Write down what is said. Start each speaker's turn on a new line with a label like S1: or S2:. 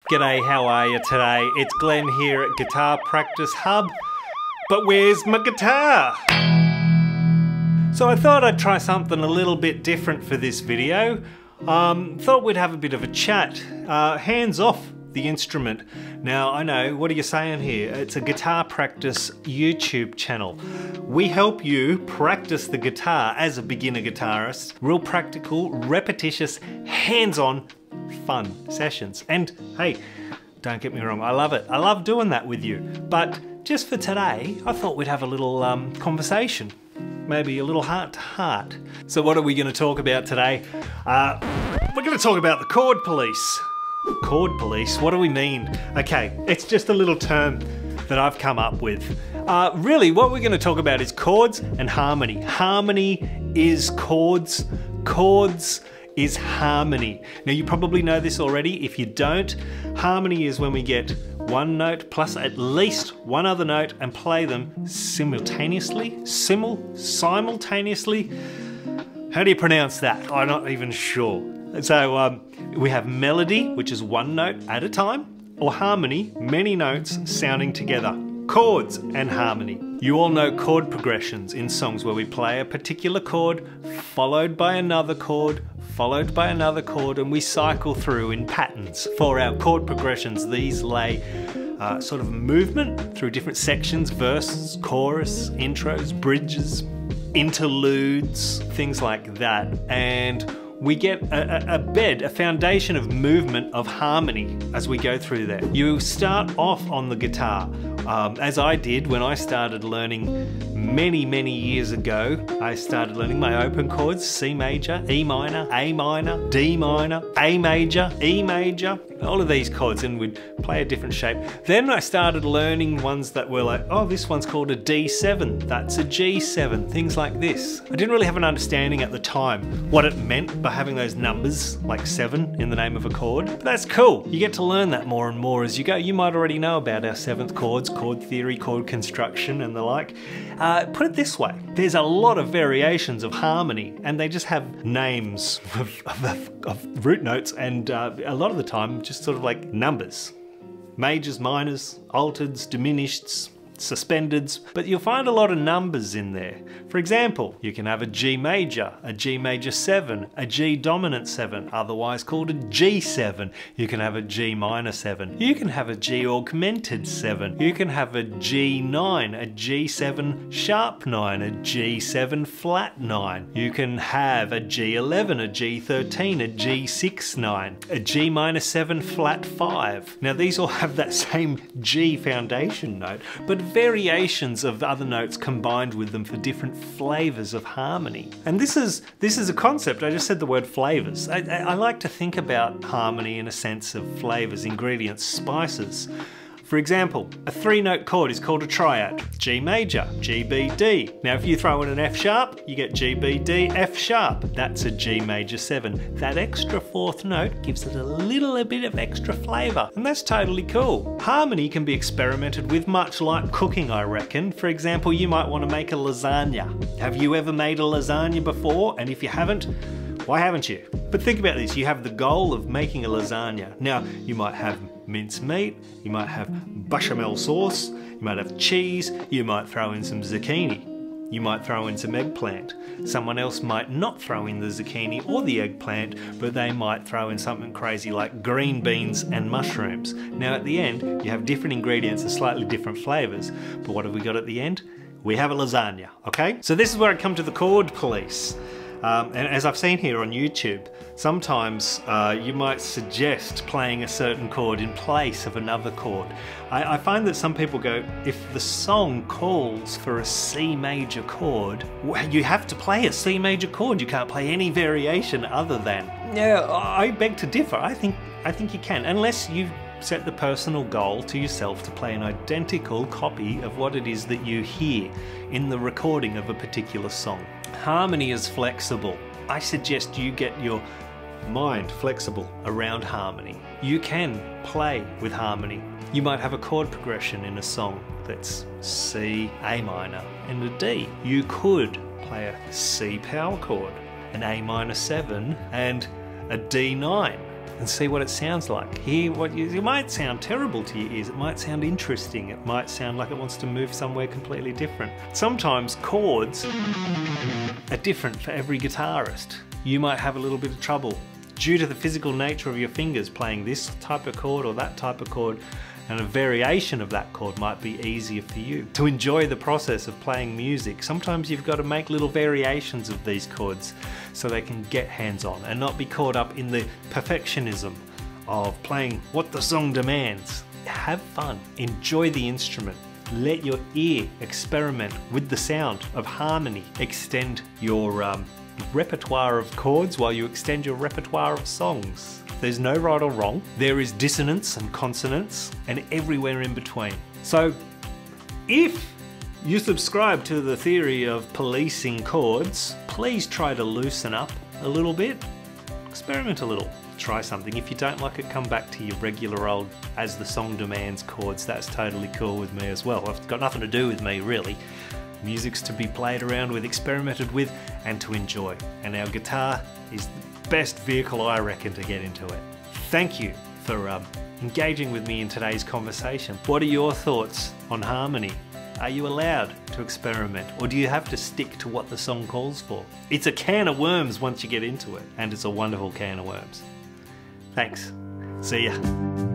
S1: G'day, how are you today? It's Glenn here at Guitar Practice Hub. But where's my guitar? So I thought I'd try something a little bit different for this video. Thought we'd have a bit of a chat. Hands off the instrument. Now I know, what are you saying here? It's a Guitar Practice YouTube channel. We help you practice the guitar as a beginner guitarist. Real practical, repetitious, hands-on, fun sessions. And hey, don't get me wrong, I love it. I love doing that with you. But just for today, I thought we'd have a little conversation. Maybe a little heart to heart. So what are we going to talk about today? We're going to talk about the chord police. Chord police, what do we mean? Okay, it's just a little term that I've come up with. Really, what we're going to talk about is chords and harmony. Harmony is chords. Chords is harmony. Now you probably know this already. If you don't, harmony is when we get one note plus at least one other note and play them simultaneously. Simultaneously. How do you pronounce that? I'm not even sure. So we have melody, which is one note at a time, or harmony, many notes sounding together. Chords and harmony. You all know chord progressions in songs where we play a particular chord, followed by another chord, followed by another chord, and we cycle through in patterns. For our chord progressions, these lay sort of movement through different sections, verses, chorus, intros, bridges, interludes, things like that. And we get a foundation of movement, of harmony as we go through there. You start off on the guitar, as I did when I started learning many years ago. I started learning my open chords, C major, E minor, A minor, D minor, A major, E major, all of these chords, and we'd play a different shape. Then I started learning ones that were like, oh, this one's called a D7, that's a G7, things like this. I didn't really have an understanding at the time what it meant by having those numbers, like 7 in the name of a chord. But that's cool. You get to learn that more and more as you go. You might already know about our 7th chords, chord theory, chord construction, and the like. Put it this way, there's a lot of variations of harmony, and they just have names of root notes, and a lot of the time just sort of like numbers. Majors, minors, altereds, diminisheds, suspendeds, but you'll find a lot of numbers in there. For example, you can have a G major 7, a G dominant 7, otherwise called a G7. You can have a G minor 7. You can have a G augmented 7. You can have a G9, a G7 sharp 9, a G7 flat 9. You can have a G11, a G13, a G6 9, a G minor 7 flat 5. Now these all have that same G foundation note, but variations of other notes combined with them for different flavors of harmony. And this is a concept. I just said the word flavors. I like to think about harmony in a sense of flavors, ingredients, spices. For example, a 3-note chord is called a triad. G major, G, B, D. Now if you throw in an F sharp, you get G, B, D, F sharp. That's a G major 7. That extra 4th note gives it a little bit of extra flavor, and that's totally cool. Harmony can be experimented with much like cooking, I reckon. For example, you might want to make a lasagna. Have you ever made a lasagna before? And if you haven't, why haven't you? But think about this, you have the goal of making a lasagna. Now, you might have minced meat, you might have bechamel sauce, you might have cheese, you might throw in some zucchini, you might throw in some eggplant. Someone else might not throw in the zucchini or the eggplant, but they might throw in something crazy like green beans and mushrooms. Now at the end, you have different ingredients and slightly different flavors, but what have we got at the end? We have a lasagna, okay? So this is where I come to the chord police. And as I've seen here on YouTube, sometimes you might suggest playing a certain chord in place of another chord. I find that some people go, if the song calls for a C major chord, you have to play a C major chord. You can't play any variation other than. Yeah, I beg to differ. I think you can, unless you set the personal goal to yourself to play an identical copy of what it is that you hear in the recording of a particular song. Harmony is flexible. I suggest you get your mind flexible around harmony. You can play with harmony. You might have a chord progression in a song that's C, A minor, and a D. You could play a C power chord, an A minor 7, and a D9. and see what it sounds like. Hear what it might sound terrible to your ears, it might sound interesting, it might sound like it wants to move somewhere completely different. Sometimes chords are different for every guitarist. You might have a little bit of trouble due to the physical nature of your fingers playing this type of chord or that type of chord, and a variation of that chord might be easier for you. To enjoy the process of playing music, sometimes you've got to make little variations of these chords so they can get hands-on and not be caught up in the perfectionism of playing what the song demands. Have fun, enjoy the instrument, let your ear experiment with the sound of harmony, extend your repertoire of chords while you extend your repertoire of songs. There's no right or wrong. There is dissonance and consonance and everywhere in between. So if you subscribe to the theory of policing chords, please try to loosen up a little bit. Experiment a little. Try something. If you don't like it, come back to your regular old as the song demands chords. That's totally cool with me as well. It's got nothing to do with me really. Music's to be played around with, experimented with, and to enjoy. And our guitar is the best vehicle, I reckon, to get into it. Thank you for engaging with me in today's conversation. What are your thoughts on harmony? Are you allowed to experiment, or do you have to stick to what the song calls for? It's a can of worms once you get into it, and it's a wonderful can of worms. Thanks. See ya.